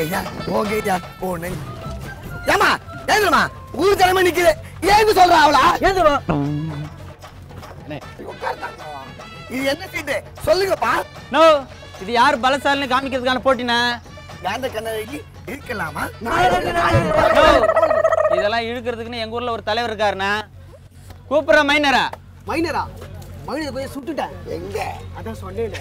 ஓகேயா ஓகேயா போனே ஏமா ஏமா ஊர் தலைமை நிக்குது ஏன்னு சொல்றா அவளா ஏந்துமா இது என்ன சீட்டு சொல்லுங்கப்பா நோ இது யார் பலசாலின்னு காமிக்கிறதுக்கான போட்டினா காந்த கண்ணகி இருக்கலாமா இதெல்லாம் இழுக்கிறதுக்குன்னு எங்க ஊர்ல ஒரு தலைவர் இருக்காருண்ணா கூப்பிடுற மைனரா மைனரா மைனர் போய் சுட்டுட்டேன் எங்க அதான் சொன்னேன்